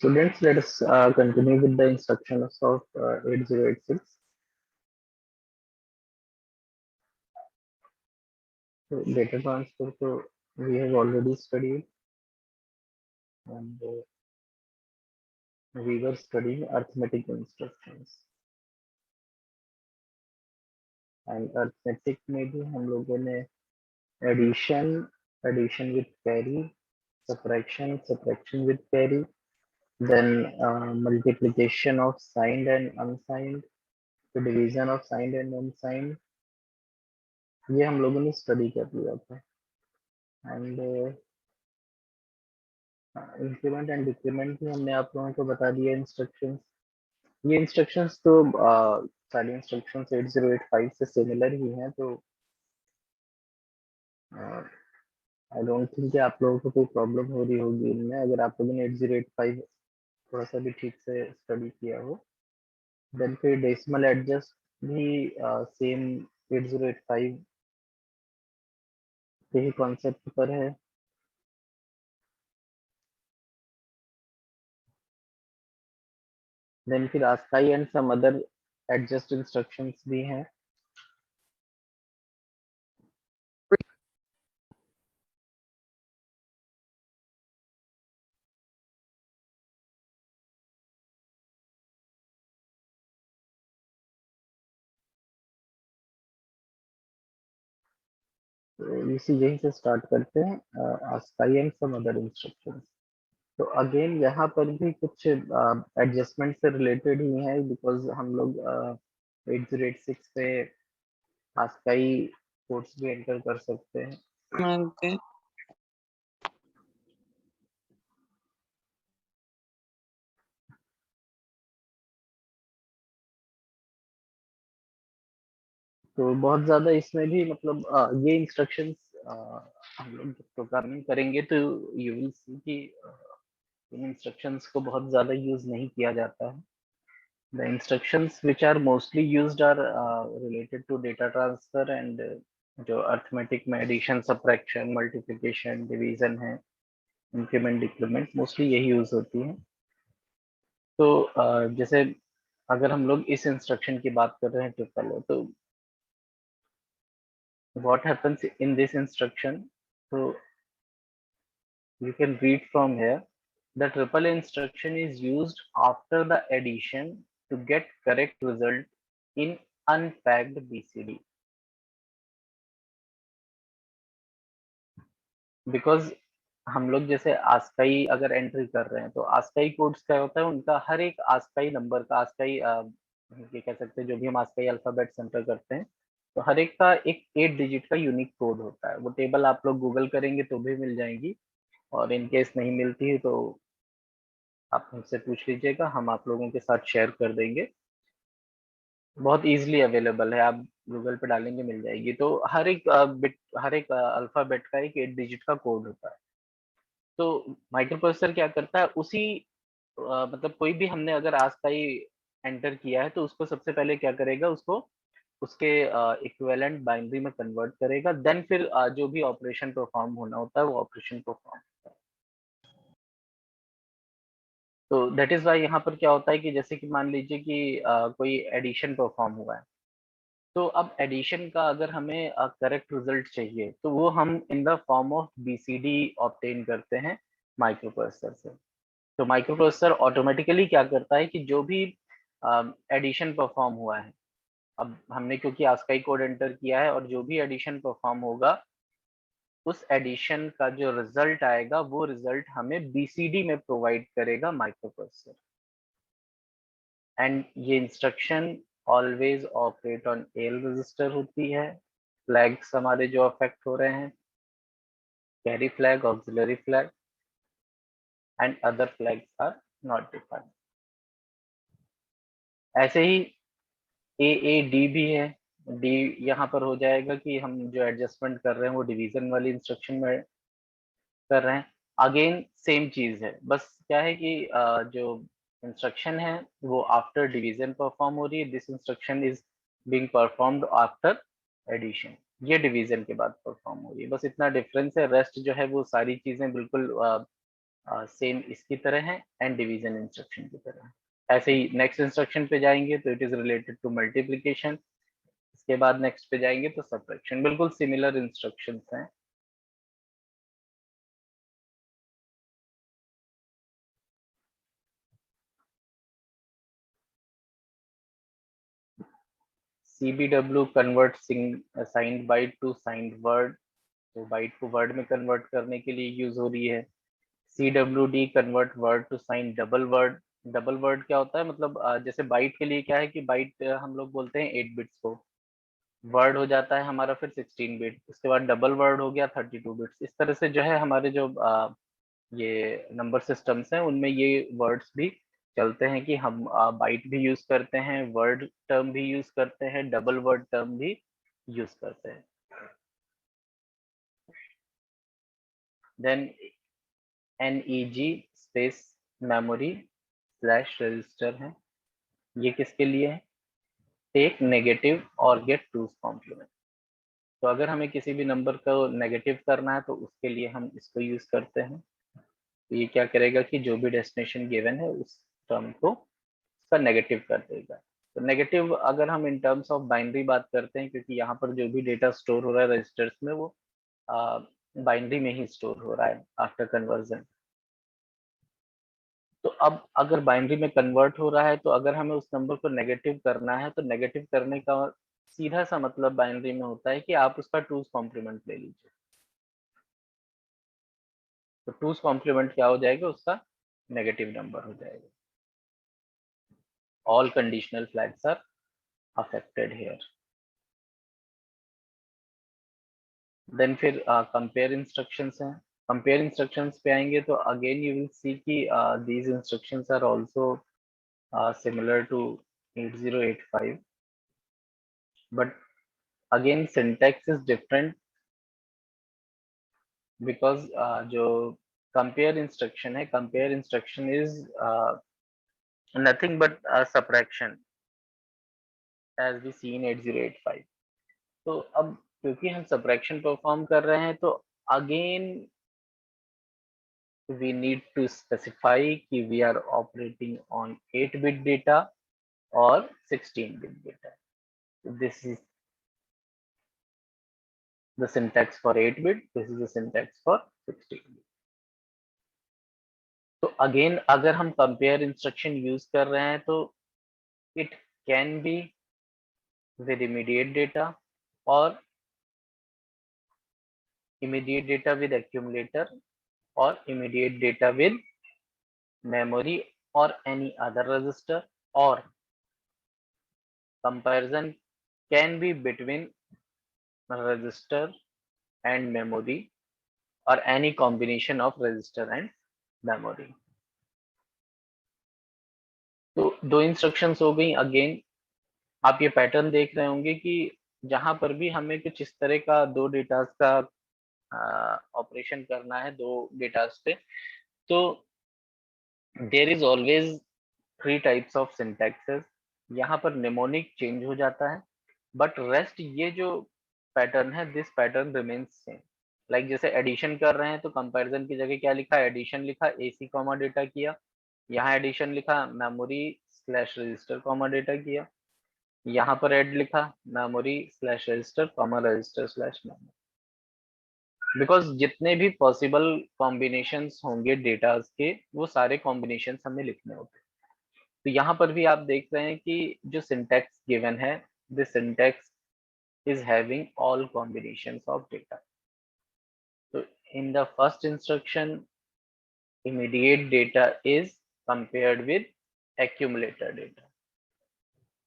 Students, let us continue with the instructions of 8086. So data transfer, so we have already studied, and we were studying arithmetic instructions. And arithmetic में भी हम लोगों ने addition with carry, subtraction with carry, then multiplication of signed and unsigned, the division of signed and unsigned, ये हम लोगों ने study कर लिया था. एंड इंक्रीमेंट एंड डिक्रीमेंट भी हमने आप लोगों को बता दिया इंस्ट्रक्शंस. ये इंस्ट्रक्शंस तो सारी इंस्ट्रक्शंस 8085 से सिमिलर ही हैं, तो आई डोंट थिंक कि आप लोगों को कोई प्रॉब्लम हो रही होगी इनमें, अगर आप लोगों ने 8085 थोड़ा सा भी ठीक से स्टडी किया हो. देन फिर डेसिमल एडजस्ट भी सेम 8085 के ही कॉन्सेप्ट पर है. देन फिर ASCII and some other adjust instructions भी हैं. तो इसी यहीं से स्टार्ट करते हैं, ASCII and some other instructions. तो अगेन यहाँ पर भी कुछ एडजस्टमेंट से रिलेटेड ही है, बिकॉज हम लोग 8086 पे ASCII कोड्स भी एंटर कर सकते हैं. Okay. तो बहुत ज्यादा इसमें भी मतलब ये इंस्ट्रक्शंस हम लोग जब प्रोग्रामिंग करेंगे तो यू विल सी कि इन इंस्ट्रक्शंस को बहुत ज्यादा यूज नहीं किया जाता है. The instructions which are mostly used are related to data transfer and जो अर्थमेटिक में एडिशन, सब्ट्रैक्शन, मल्टीप्लिकेशन, डिवीजन है, इंक्रीमेंट, डिक्रीमेंट, मोस्टली यही यूज होती है. तो जैसे अगर हम लोग इस इंस्ट्रक्शन की बात कर रहे हैं ट्रिपल है, तो what happens in this instruction, so you can read from here. The triple instruction is used after the addition to get correct result in unpacked BCD. Because हम लोग जैसे ASCII अगर एंट्री कर रहे हैं, तो ASCII कोड्स क्या होता है, उनका हर एक ASCII नंबर का ASCII ये कह सकते हैं, जो भी हम ASCII अल्फाबेट्स एंटर करते हैं, तो हर एक का एक 8 डिजिट का यूनिक कोड होता है. वो टेबल आप लोग गूगल करेंगे तो भी मिल जाएंगी, और इन केस नहीं मिलती है तो आप हमसे पूछ लीजिएगा, हम आप लोगों के साथ शेयर कर देंगे. बहुत इजीली अवेलेबल है, आप गूगल पे डालेंगे मिल जाएगी. तो हर एक बिट, हर एक अल्फाबेट का एक 8 डिजिट का कोड होता है. तो माइक्रो प्रोसेसर क्या करता है, उसी मतलब कोई भी हमने अगर ASCII एंटर किया है, तो उसको सबसे पहले क्या करेगा, उसको उसके इक्विवेलेंट बाइनरी में कन्वर्ट करेगा. देन फिर जो भी ऑपरेशन परफॉर्म होना होता है वो ऑपरेशन परफॉर्म होता है. तो दैट इज वाई यहाँ पर क्या होता है कि जैसे कि मान लीजिए कि कोई एडिशन परफॉर्म हुआ है, तो अब एडिशन का अगर हमें करेक्ट रिजल्ट चाहिए, तो वो हम in the form of BCD obtain करते हैं माइक्रो प्रोसेसर से. तो माइक्रो प्रोसेसर ऑटोमेटिकली क्या करता है कि जो भी एडिशन परफॉर्म हुआ है, अब हमने क्योंकि ASCII कोड एंटर किया है, और जो भी एडिशन परफॉर्म होगा, उस एडिशन का जो रिजल्ट आएगा, वो रिजल्ट हमें BCD में प्रोवाइड करेगा माइक्रो प्रोसेसर. एंड ये instruction always operate on AL register होती है. फ्लैग्स हमारे जो अफेक्ट हो रहे हैं, carry flag, auxiliary flag and other flags are not defined. ऐसे ही AAD भी है. डी यहाँ पर हो जाएगा कि हम जो एडजस्टमेंट कर रहे हैं वो डिवीजन वाली इंस्ट्रक्शन में कर रहे हैं. अगेन सेम चीज है, बस क्या है कि जो इंस्ट्रक्शन है वो आफ्टर डिवीजन परफॉर्म हो रही है. This instruction is being performed after addition. ये डिवीजन के बाद परफॉर्म हो रही है, बस इतना डिफरेंस है. रेस्ट जो है वो सारी चीजें बिल्कुल सेम इसकी तरह है एंड डिवीजन इंस्ट्रक्शन की तरह है। ऐसे ही नेक्स्ट इंस्ट्रक्शन पे जाएंगे तो it is related to multiplication, इसके बाद नेक्स्ट पे जाएंगे तो सब्ट्रैक्शन, बिल्कुल सिमिलर इंस्ट्रक्शंस हैं। CBW convert signed byte to signed word, तो बाइट को वर्ड में कन्वर्ट करने के लिए यूज हो रही है। CWD convert word to sign double word. Double word क्या होता है, मतलब जैसे बाइट के लिए क्या है कि बाइट हम लोग बोलते हैं 8 बिट्स को, वर्ड हो जाता है हमारा फिर 16 बिट, उसके बाद डबल वर्ड हो गया 32 बिट्स। इस तरह से जो है हमारे जो ये नंबर सिस्टम्स हैं उनमें ये वर्ड्स भी चलते हैं कि हम बाइट भी यूज करते हैं, वर्ड टर्म भी यूज करते हैं, डबल वर्ड टर्म भी यूज करते हैं। Then NEG space memory slash register है, ये किसके लिए है, टेक नेगेटिव और गेट टूज कॉम्प्लीमेंट। तो अगर हमें किसी भी नंबर को नेगेटिव करना है तो उसके लिए हम इसको यूज करते हैं। तो ये क्या करेगा कि जो भी डेस्टिनेशन गिवन है उस टर्म को उसका नेगेटिव कर देगा। तो नेगेटिव अगर हम इन टर्म्स ऑफ बाइनरी बात करते हैं, क्योंकि यहाँ पर जो भी डेटा स्टोर हो रहा है रजिस्टर्स में वो बाइनरी में ही स्टोर हो रहा है आफ्टर कन्वर्जन। तो अब अगर बाइनरी में कन्वर्ट हो रहा है तो अगर हमें उस नंबर को नेगेटिव करना है तो नेगेटिव करने का सीधा सा मतलब बाइनरी में होता है कि आप उसका टूज कॉम्प्लीमेंट ले लीजिए। तो टूज कॉम्प्लीमेंट क्या हो जाएगा, उसका नेगेटिव नंबर हो जाएगा। All conditional flags are affected here. Then फिर कंपेयर इंस्ट्रक्शंस हैं। कंपेयर इंस्ट्रक्शंस पे आएंगे तो अगेन यू विल सी कि these instructions are also similar to 8085, but again syntax is different because जो compare instruction है, compare instruction is nothing but a subtraction as we see in 8085। तो अब क्योंकि हम subtraction perform कर रहे हैं तो again we need to specify कि we are operating on 8-bit data or 16-bit data। This is the syntax for 8-bit, this is the syntax for 16-bit। तो अगेन अगर हम कंपेयर इंस्ट्रक्शन यूज कर रहे हैं तो it can be with immediate data और immediate data with accumulator और immediate data with memory और एनी अदर रजिस्टर, और comparison can be between register and memory और any combination of register and memory. तो दो इंस्ट्रक्शंस हो गई। Again आप ये पैटर्न देख रहे होंगे कि जहां पर भी हमें कुछ इस तरह का दो डेटास का ऑपरेशन करना है, दो डेटास पे, तो there is always 3 types of syntaxes. यहाँ पर निमोनिक चेंज हो जाता है बट रेस्ट ये जो पैटर्न है this pattern remains same. Like जैसे एडिशन कर रहे हैं तो कंपैरिजन की जगह क्या लिखा, एडिशन लिखा, एसी कॉमा डेटा किया। यहाँ एडिशन लिखा, memory slash register comma data किया। यहाँ पर ऐड लिखा, memory slash register comma register slash memory. Because जितने भी पॉसिबल कॉम्बिनेशंस होंगे डेटास के वो सारे कॉम्बिनेशंस हमें लिखने होते हैं। तो यहाँ पर भी आप देख रहे हैं कि जो सिंटैक्स गिवन है, this syntax is having all combinations of data। So in the first instruction, immediate data is compared with accumulator data,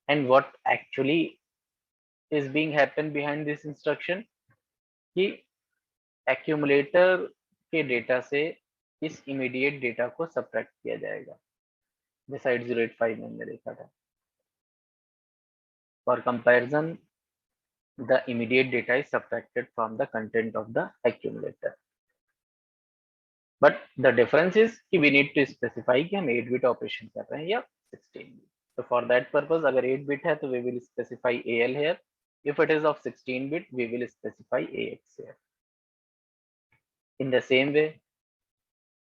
and what actually is being happen behind this instruction कि accumulator के data से इस immediate data को subtract किया जाएगा, जैसा 8085 में हमने देखा था। For comparison, the immediate data is subtracted from the content of the accumulator। But the difference is कि वी नीड टू स्पेसिफाई कि हम 8 बिट ऑपरेशन कर रहे हैं या 16 बिट। तो फॉर दैट पर्पस अगर 8 बिट है तो we will specify AL here, if it is of 16 bit we will specify AX here। In the same way,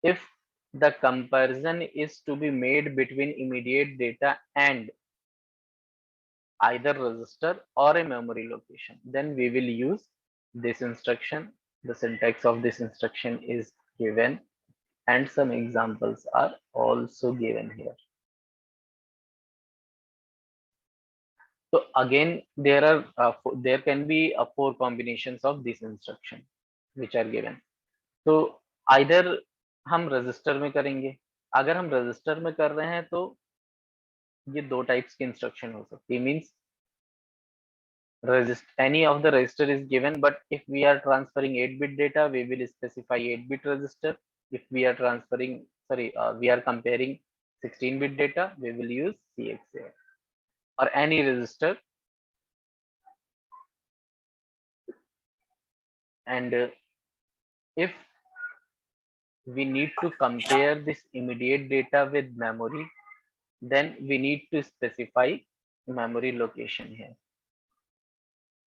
if the comparison is to be made between immediate data and either register or a memory location, then we will use this instruction. The syntax of this instruction is given and some examples are also given here. So again, there can be four combinations of this instruction which are given. तो either हम register में करेंगे, अगर हम register में कर रहे हैं तो ये दो टाइप्स की इंस्ट्रक्शन हो सकती है, means any of the register is given, but if we are transferring 8-bit data, we will specify 8-bit register. If we are we are comparing 16-bit data, we will use CXA or any register. And if we need to compare this immediate data with memory, then we need to specify memory location here.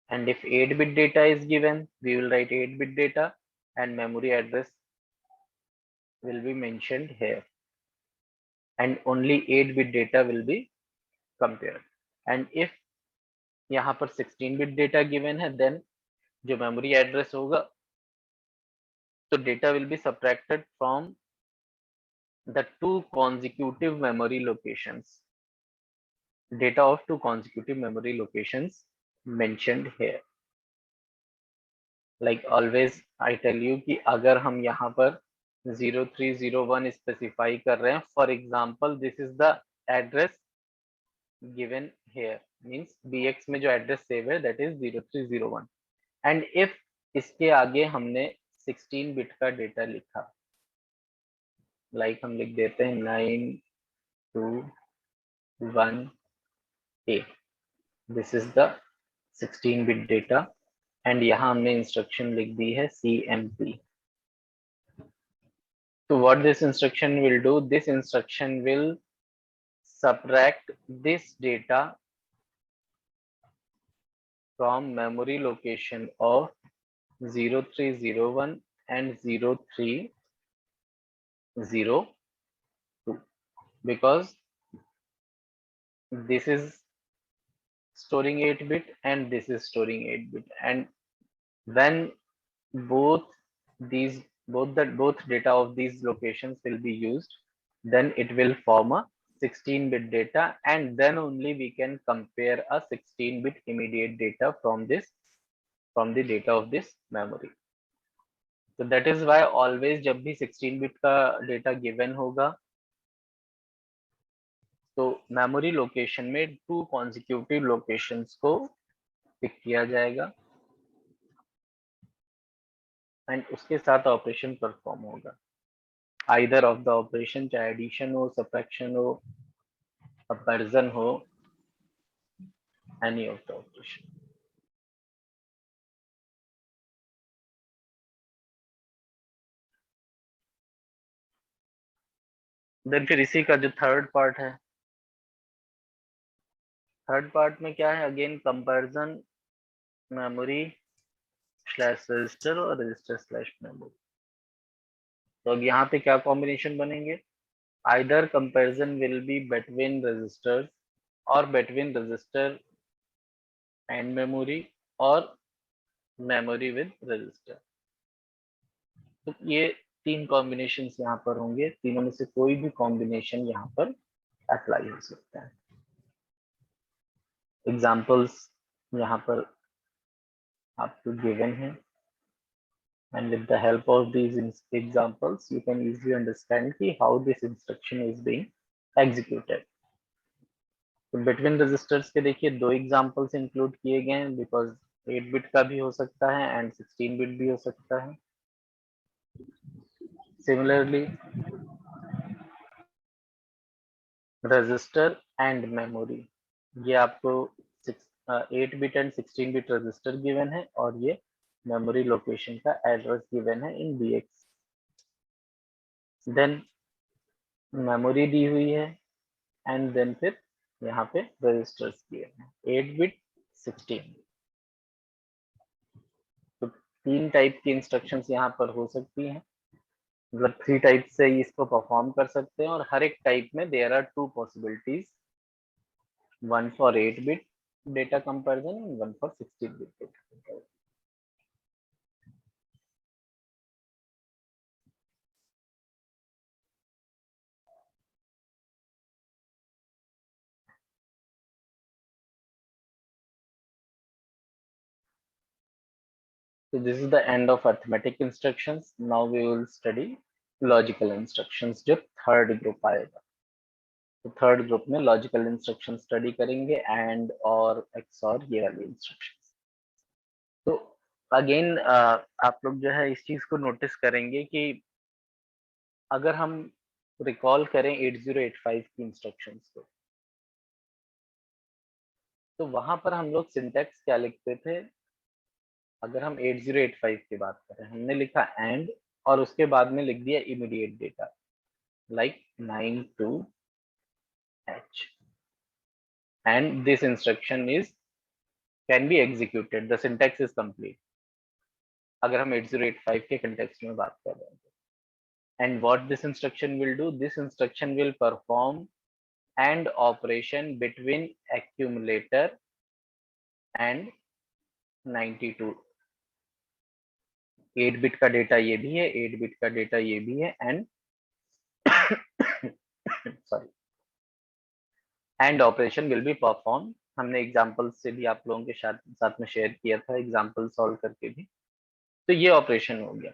And if 8-bit data is given, we will write 8-bit data and memory address will be mentioned here. And only 8-bit data will be compared. And if यहाँ पर 16-bit data given है, then जो memory address होगा, तो data will be subtracted from the two consecutive memory locations. Data of two consecutive memory locations mentioned here. Like always, I tell you कि अगर हम यहाँ पर 0301 specify कर रहे हैं, for example, this is the address given here, means bx में जो address save है that is 0301, and if इसके आगे हमने 16 bit का data लिखा, like हम लिख देते हैं 9218, this is the 16 bit data, and यहाँ हमने instruction लिख दी है CMP. So what this instruction will do, this instruction will subtract this data from memory location of 0301 and 0302, because this is storing 8-bit and this is storing 8-bit, and when both data of these locations will be used, then it will form a 16-bit data, and then only we can compare a 16-bit immediate data from the data of this memory. So that is why always जब भी 16-bit का data given होगा, तो memory location में 2 consecutive locations को pick किया जाएगा and उसके साथ ऑपरेशन परफॉर्म होगा, either of the operation, चाहे एडिशन हो, सब्ट्रैक्शन हो, कंपैरिजन हो, any of the operation. Then फिर इसी का जो थर्ड पार्ट है, थर्ड पार्ट में क्या है, again comparison memory slash register और रजिस्टर स्लैश मेमोरी. तो अब यहाँ पे क्या कॉम्बिनेशन बनेंगे, either comparison will be between registers और बिटवीन रजिस्टर एंड मेमोरी और मेमोरी विद रजिस्टर. तो ये 3 कॉम्बिनेशंस यहाँ पर होंगे, तीनों में से कोई भी कॉम्बिनेशन यहाँ पर अप्लाई हो सकता है. एग्जाम्पल्स यहाँ पर आपको गिवन है, and with the help of these examples you can easily understand how this instruction is being executed. तो बिटवीन रजिस्टर्स के देखिए 2 एग्जांपल्स इंक्लूड किए गए हैं, बिकॉज 8 बिट का भी हो सकता है एंड 16 बिट भी हो सकता है. सिमिलरली रजिस्टर एंड मेमोरी, ये आपको 8 bit and 16 bit register given है और ये मेमोरी लोकेशन का एड्रेस गिवन है इन BX. देन मेमोरी दी हुई है एंड देन फिर यहाँ पे रजिस्टर्स दिए हैं 8 बिट 16. तो 3 टाइप की इंस्ट्रक्शंस यहाँ पर हो सकती हैं. मतलब 3 टाइप से इसको परफॉर्म कर सकते हैं और हर एक टाइप में there are 2 possibilities, one for 8 bit data comparison and one for 16 bit data comparison. So this is the end of arithmetic instructions. Now we will study logical instructions जो third group आएगा। तो third group में logical instruction study करेंगे and और XOR ये वाली instructions. तो again आप लोग जो है इस चीज को नोटिस करेंगे कि अगर हम रिकॉल करें 8085 की इंस्ट्रक्शंस को, तो वहां पर हम लोग सिंटैक्स क्या लिखते थे? अगर हम 8085 की बात करें, हमने लिखा एंड और उसके बाद में लिख दिया immediate data, like 9 to h, and this instruction is can be executed, the syntax is complete अगर हम 8085 के कंटेक्स्ट में बात कर रहे हैं। And what this instruction will do? This instruction will perform AND operation between accumulator and 92। 8 bit का data ये भी है, 8 बिट का डेटा ये भी है, and sorry and operation will be perform. हमने एग्जांपल से भी आप लोगों के साथ में शेयर किया था, एग्जांपल सॉल्व करके भी। तो ये ऑपरेशन हो गया।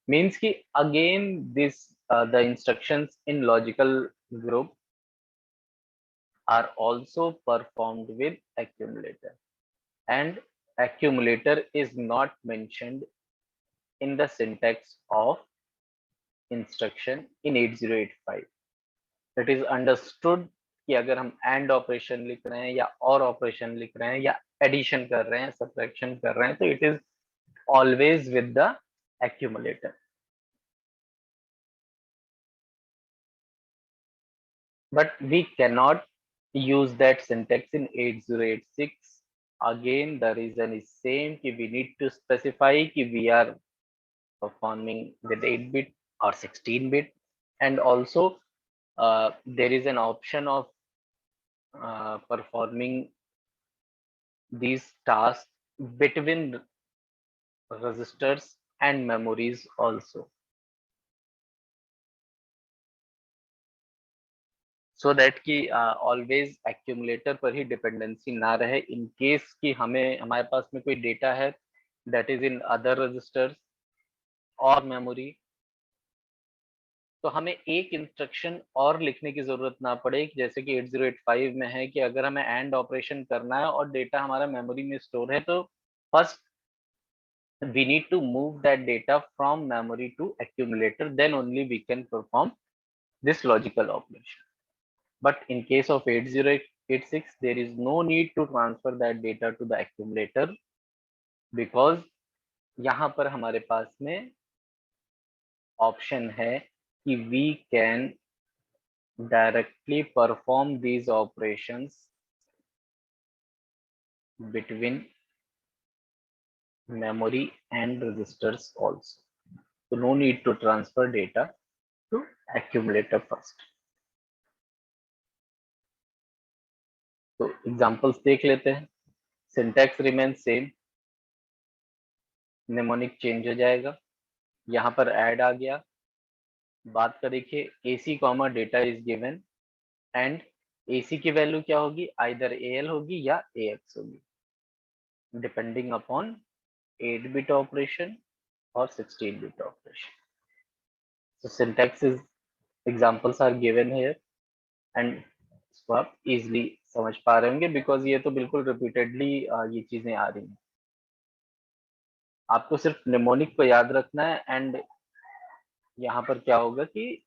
मीन्स कि again this the instructions in logical group are also performed with accumulator, and accumulator is not mentioned in the syntax of instruction in 8085। it is understood कि अगर हम एंड ऑपरेशन लिख रहे हैं या और ऑपरेशन लिख रहे हैं या एडिशन कर रहे हैं, सब्ट्रैक्शन कर रहे हैं, तो it is always with the accumulator। but we cannot use that syntax in 8086। again the reason is same कि we need to specify कि we are performing with 8 bit or 16 bit, and also there is an option of performing these tasks between registers and memories also, so that कि always accumulator पर ही dependency ना रहे। In case कि हमारे पास में कोई data है that is in other registers और मेमोरी, तो हमें एक इंस्ट्रक्शन और लिखने की जरूरत ना पड़े, जैसे कि 8085 में है कि अगर हमें एंड ऑपरेशन करना है और डेटा हमारा मेमोरी में स्टोर है, तो first we need to move that data from memory to accumulator, then only we can perform this logical operation। but in case of 8086 there is no need to transfer that data to the accumulator, because यहाँ पर हमारे पास में option है कि we can directly perform these operations between memory and registers also, so no need to transfer data to accumulator first। तो examples देख लेते हैं। Syntax remain same, mnemonic change हो जाएगा, यहाँ पर ऐड आ गया। बात का देखिए AC comma data is given, and AC की वैल्यू क्या होगी? आइदर AL होगी या AX होगी, डिपेंडिंग अपॉन 8 बिट ऑपरेशन और 16 bit operation. so syntax is examples are given here, and इसको आप इजिली समझ पा रहे होंगे बिकॉज ये तो बिल्कुल रिपीटेडली ये चीजें आ रही हैं। आपको सिर्फ निमोनिक को याद रखना है, एंड यहाँ पर क्या होगा कि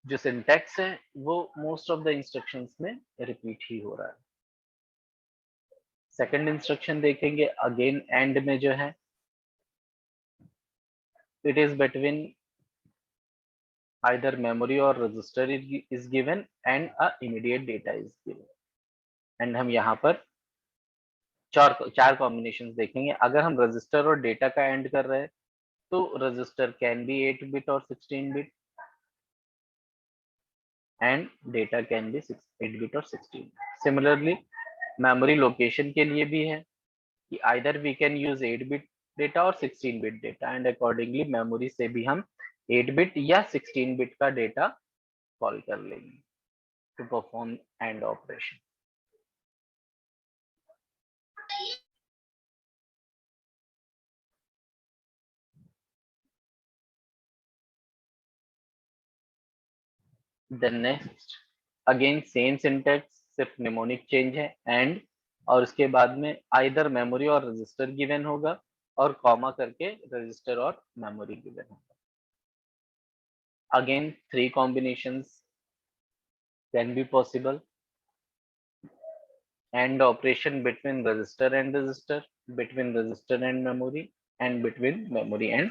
जो सिंटैक्स है वो मोस्ट ऑफ द इंस्ट्रक्शंस में रिपीट ही हो रहा है। सेकंड इंस्ट्रक्शन देखेंगे, अगेन एंड में जो है it is between either memory or register is given and a immediate data is given, and हम यहाँ पर चार कॉम्बिनेशन देखेंगे। अगर हम रजिस्टर और डेटा का एंड कर रहे हैं तो रजिस्टर कैन बी 8 बिट और 16 bit and data can be 8 bit और 16। सिमिलरली मेमोरी लोकेशन के लिए भी है कि either we can use 8 bit data और 16 bit data, and accordingly memory से भी हम 8 बिट या 16 बिट का डेटा कॉल कर लेंगे to perform and operation. Then next again same syntax, सिर्फ निमोनिक चेंज है एंड, और उसके बाद में आइदर मेमोरी और रजिस्टर गिवन होगा और कॉमा करके रजिस्टर और मेमोरी गिवन होगा। Again 3 combinations can be possible, and operation between register and register, between register and memory, and between memory and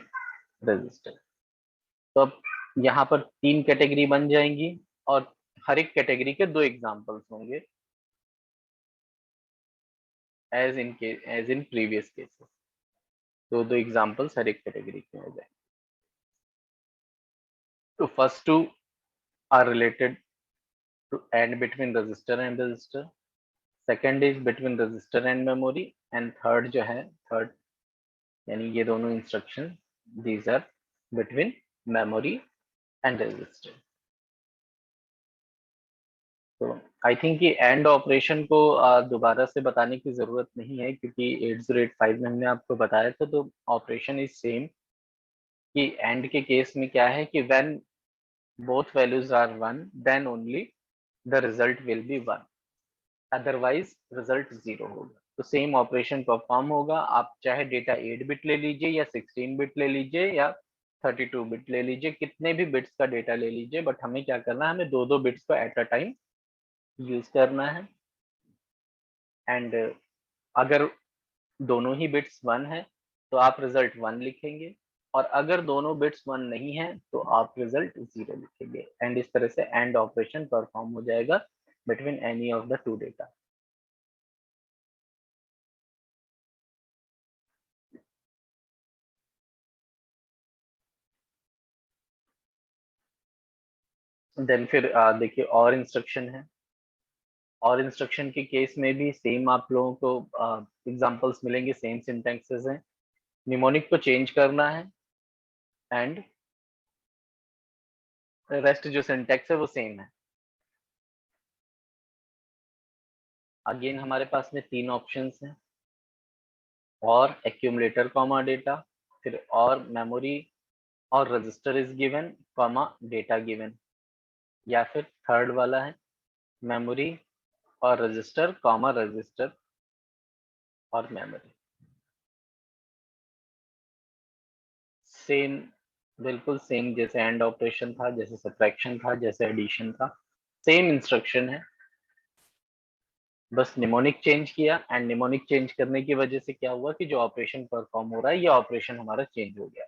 register। तो अब यहाँ पर 3 कैटेगरी बन जाएंगी और हर एक कैटेगरी के 2 एग्जांपल्स होंगे एज इन प्रीवियस केसेस। दो एग्जांपल्स हर एक कैटेगरी के हो जाएंगे। तो first 2 are related to and between register and register, second is between register and memory, and third जो है थर्ड यानी ये दोनों instruction these are between memory and register. तो आई थिंक ये एंड ऑपरेशन को दोबारा से बताने की जरूरत नहीं है, क्योंकि 8085 में हमने आपको बताया था। तो ऑपरेशन इज सेम कि एंड के केस में क्या है कि when both values are 1 then only the result will be 1, otherwise result 0 होगा। तो सेम ऑपरेशन परफॉर्म होगा, आप चाहे डेटा 8 बिट ले लीजिए या 16 बिट ले लीजिए या 32 बिट ले लीजिए, कितने भी बिट्स का डेटा ले लीजिए, बट हमें क्या करना है, हमें दो बिट्स को एट अ टाइम यूज करना है। एंड अगर दोनों ही बिट्स 1 है तो आप रिजल्ट 1 लिखेंगे, और अगर दोनों बिट्स 1 नहीं है तो आप रिजल्ट 0 लिखेंगे, एंड इस तरह से एंड ऑपरेशन परफॉर्म हो जाएगा between any of the 2 data. Then फिर देखिए और इंस्ट्रक्शन है, और इंस्ट्रक्शन के केस में भी सेम आप लोगों को एग्जांपल्स मिलेंगे, सेम सिंटैक्सेस हैं। निमोनिक को चेंज करना है एंड रेस्ट जो सिंटैक्स है वो सेम है। अगेन हमारे पास में 3 ऑप्शंस हैं, और एक्यूमुलेटर कॉमा डेटा, फिर और मेमोरी और register is given comma data given, या फिर थर्ड वाला है मेमोरी और रजिस्टर कॉमा रजिस्टर और मेमोरी। सेम, बिल्कुल सेम, जैसे एंड ऑपरेशन था, जैसे सब्ट्रैक्शन था, जैसे एडिशन था, सेम इंस्ट्रक्शन है, बस निमोनिक चेंज किया। एंड निमोनिक चेंज करने की वजह से क्या हुआ कि जो ऑपरेशन परफॉर्म हो रहा है ये ऑपरेशन हमारा चेंज हो गया।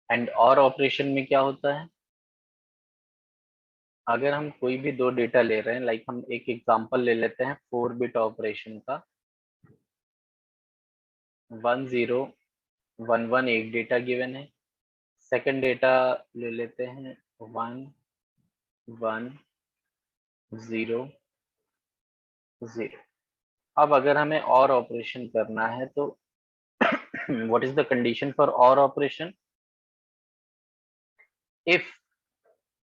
एंड और ऑपरेशन में क्या होता है, अगर हम कोई भी 2 डेटा ले रहे हैं, लाइक हम एक एग्जांपल ले लेते हैं 4 बिट ऑपरेशन का, 1011 एक डेटा गिवन है, सेकंड डेटा ले लेते हैं 1100। अब अगर हमें और ऑपरेशन करना है तो what is the condition for or operation, इफ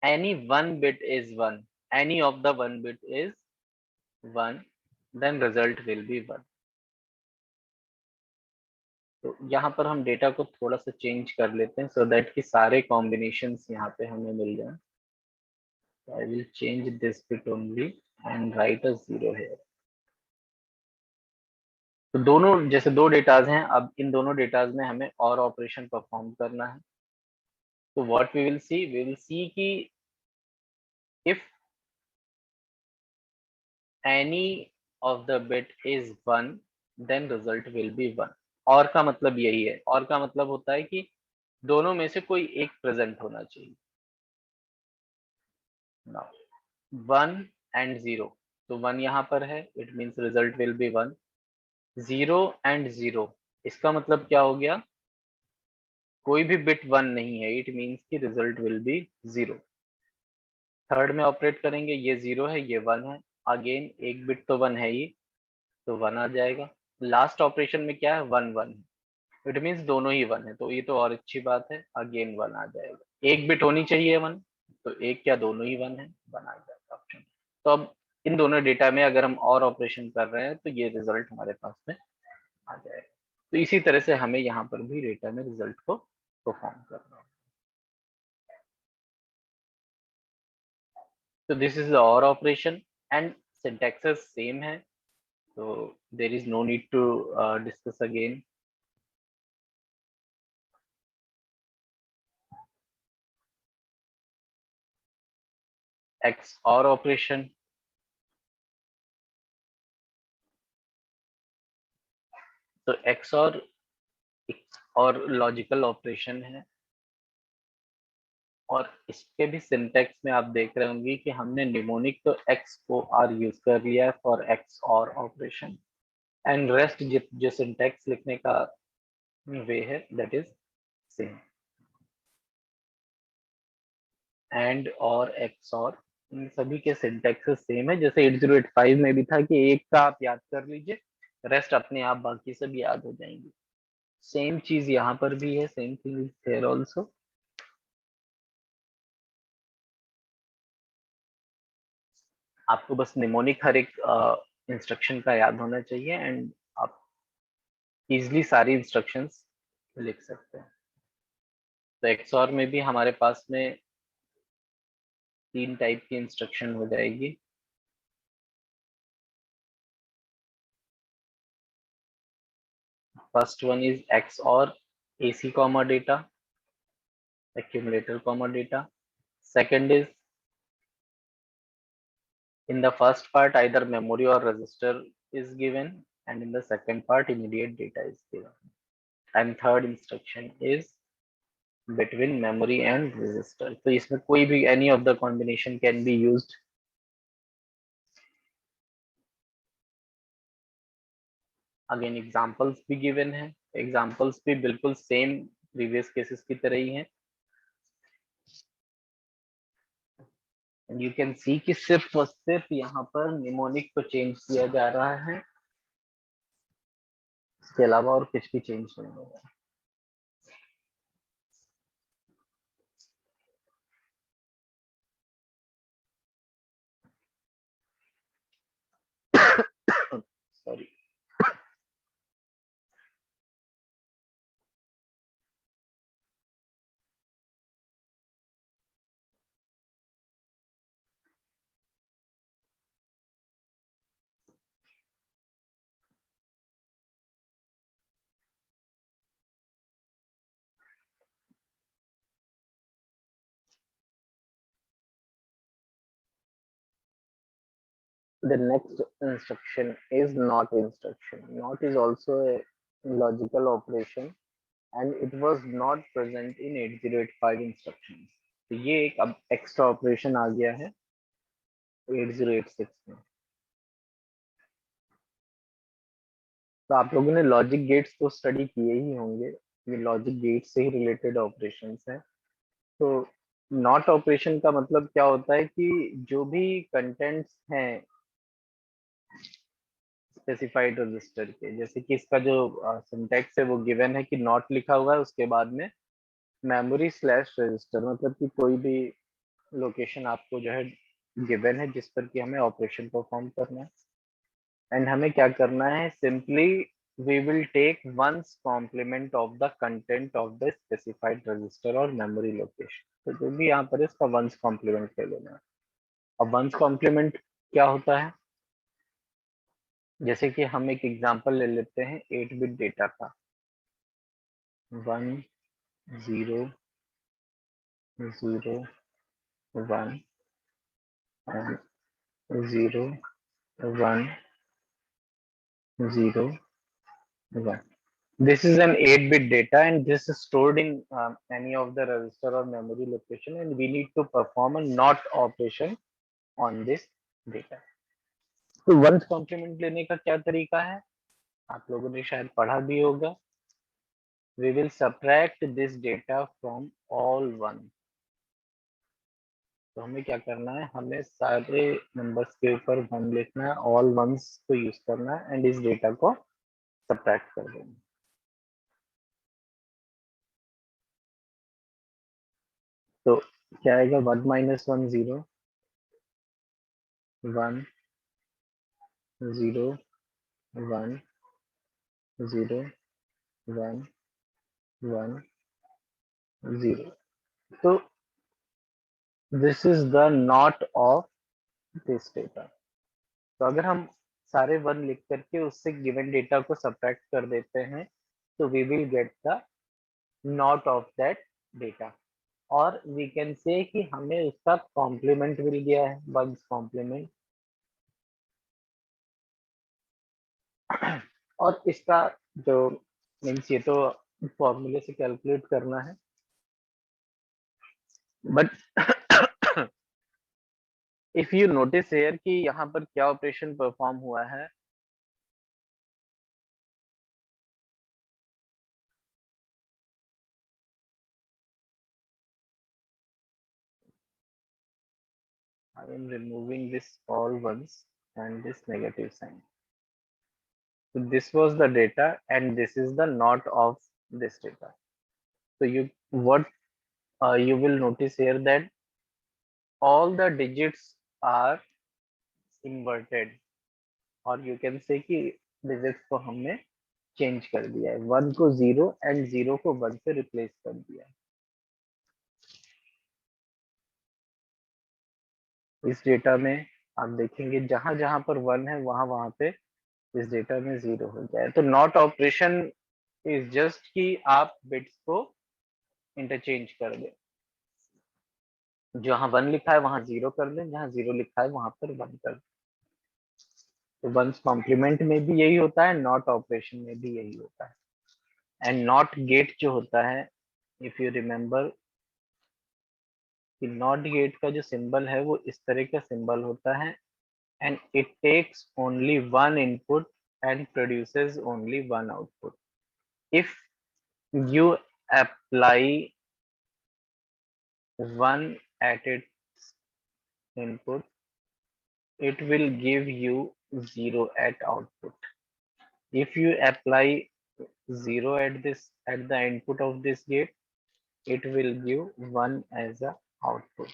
any one bit is 1, any of the 1 bit is 1, then result will be 1। तो यहाँ पर हम डेटा को थोड़ा सा चेंज कर लेते हैं सो दैट कि सारे कॉम्बिनेशंस यहाँ पे हमें मिल जाए। I will change this bit only and right a 0 here। तो दोनों जैसे 2 डेटाज हैं, अब इन दोनों डेटाज में हमें और ऑपरेशन परफॉर्म करना है। तो व्हाट वी विल सी कि if any of the bit is 1 then result will be 1। और का मतलब यही है, और का मतलब होता है कि दोनों में से कोई एक प्रेजेंट होना चाहिए। नाउ 1 and 0, तो 1 यहाँ पर है, it means result will be 1। 0 and 0, इसका मतलब क्या हो गया, कोई भी बिट 1 नहीं है, इट मीन्स की रिजल्ट विल बी 0। थर्ड में ऑपरेट करेंगे, ये 0 है, ये 1 है, अगेन एक बिट तो 1 है ही, तो 1 आ जाएगा। लास्ट ऑपरेशन में क्या है, 1 1 है, इट मीन्स दोनों ही 1 है, तो ये तो और अच्छी बात है, अगेन 1 आ जाएगा। एक बिट होनी चाहिए 1, तो एक क्या दोनों ही 1 है, 1 आ जाएगा ऑप्शन। तो अब इन दोनों डेटा में अगर हम और ऑपरेशन कर रहे हैं तो ये रिजल्ट हमारे पास में आ जाएगा। तो इसी तरह से हमें यहाँ पर भी डेटा में रिजल्ट को परफॉर्म करना है। तो this is or operation and syntaxes same है, तो there is no need to discuss again. XOR operation, तो एक्स और लॉजिकल ऑपरेशन है, और इसके भी सिंटेक्स में आप देख रहे होंगे कि हमने निमोनिक तो एक्स को आर यूज कर लिया है फॉर एक्स और ऑपरेशन, एंड रेस्ट जो सिंटेक्स लिखने का वे है दैट इज सेम। एंड और एक्स और, इन सभी के सिंटेक्स सेम है, जैसे 8085 में भी था कि एक का आप याद कर लीजिए, रेस्ट अपने आप बाकी सब याद हो जाएंगे। सेम चीज यहाँ पर भी है, same thing is there also. आपको बस निमोनिक हर एक इंस्ट्रक्शन का याद होना चाहिए, एंड आप इजिली सारी इंस्ट्रक्शंस लिख सकते हैं। तो एक्सऑर में भी हमारे पास में 3 टाइप की इंस्ट्रक्शन हो जाएगी। First one is XOR AC comma data, accumulator comma data. Second is, in the first part either memory or register is given, and in the second part immediate data is given. And third instruction is between memory and register, तो इसमें कोई भी any of the combination can be used. Again examples भी given है, examples भी बिल्कुल same previous cases की तरह ही हैं। यू कैन सी कि सिर्फ और सिर्फ यहाँ पर निमोनिक को चेंज किया जा रहा है, इसके अलावा और कुछ भी चेंज नहीं होगा। Sorry. The next instruction is not instruction. Not is also a logical operation, and it was not present in 8085 instructions. तो ये एक अब एक्स्ट्रा ऑपरेशन आ गया है 8086 में। तो आप लोगों ने लॉजिक गेट्स तो स्टडी किए ही होंगे, ये लॉजिक गेट से ही रिलेटेड ऑपरेशंस हैं। तो नॉट ऑपरेशन का मतलब क्या होता है कि जो भी कंटेंट्स हैं स्पेसिफाइड रजिस्टर के, जैसे कि इसका जो सिंटैक्स है वो गिवन है कि नॉट लिखा हुआ है, उसके बाद में मेमोरी स्लैश रजिस्टर, मतलब कि कोई भी लोकेशन आपको जो है गिवन है जिस पर कि हमें ऑपरेशन परफॉर्म करना है, एंड हमें क्या करना है, simply we will take one's complement of the content of the specified register or memory location। तो जो भी यहाँ पर इसका वंस कॉम्प्लीमेंट ले लेना है। अब वंस कॉम्प्लीमेंट क्या होता है, जैसे कि हम एक एग्जांपल ले लेते हैं 8 बिट डेटा का, 1 0 0 1 and 0 1 0 1। This is an 8-bit data, and this is stored in any of the register or memory location, and we need to perform a NOT operation on this data. तो once complement लेने का क्या तरीका है, आप लोगों ने शायद पढ़ा भी होगा। We will subtract this data from all one। तो हमें क्या करना है, हमें सारे नंबर्स के ऊपर वन लिखना है, ऑल वंस को यूज करना है एंड इस डेटा को सब्ट्रैक्ट कर देना। तो क्या आएगा, 1 - 1 0, 1 0 1 0 1 1 0। तो this is the not of this data. तो अगर हम सारे वन लिख करके उससे गिवन डेटा को सब्ट्रैक्ट कर देते हैं तो we will get the not of that data, और वी कैन से कि हमें उसका कॉम्प्लीमेंट मिल गया है, वंस कॉम्प्लीमेंट। और इसका जो मीन्स, ये तो फॉर्मूले से कैलकुलेट करना है, but if you notice here कि यहाँ पर क्या ऑपरेशन परफॉर्म हुआ है, I am removing this all ones and this negative sign. So this was the data and this is the not of this data. So you will notice here that all the digits are inverted, और you can say कि digits को हमने change कर दिया है, 1 को 0 and 0 को 1 से रिप्लेस कर दिया है। इस डेटा में आप देखेंगे जहां जहां पर 1 है वहां वहां पे इस डेटा में 0 हो गया है। तो नॉट ऑपरेशन इज जस्ट कि आप बिट्स को इंटरचेंज कर दें, जहां 1 लिखा है वहां 0 कर दें, जहां 0 लिखा है वहां पर 1 कर दें। तो वंस कॉम्प्लीमेंट में भी यही होता है, नॉट ऑपरेशन में भी यही होता है। एंड नॉट गेट जो होता है, इफ यू रिमेम्बर कि नॉट गेट का जो सिंबल है वो इस तरह का सिंबल होता है, and it takes only one input and produces only one output. If you apply 1 at its input, it will give you 0 at output. If you apply 0 at the input of this gate, it will give 1 as a output.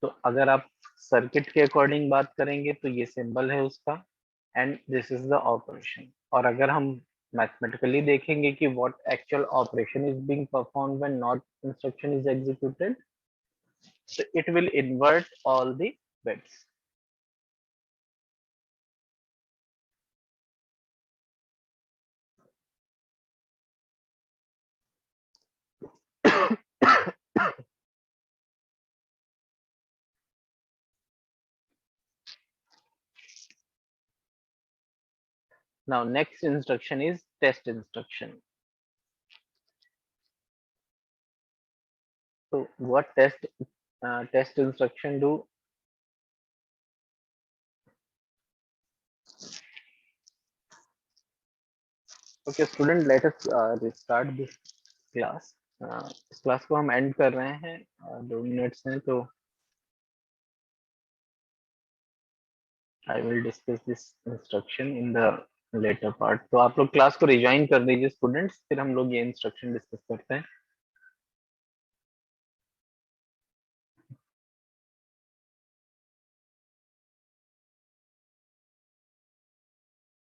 तो अगर आप circuit के according बात करेंगे तो ये symbol है उसका, and this is the operation. और अगर हम मैथमेटिकली देखेंगे कि what actual operation is being performed when not instruction is executed, so it will invert all the bits. Now next instruction is test instruction. So what test instruction do? Okay student, let us restart this class. इस class को हम and कर रहे हैं, 2 minutes हैं, तो I will discuss this instruction in the later part. तो आप लोग क्लास को रिज्वाइन कर दीजिए स्टूडेंट्स, फिर हम लोग ये इंस्ट्रक्शन डिस्कस करते हैं।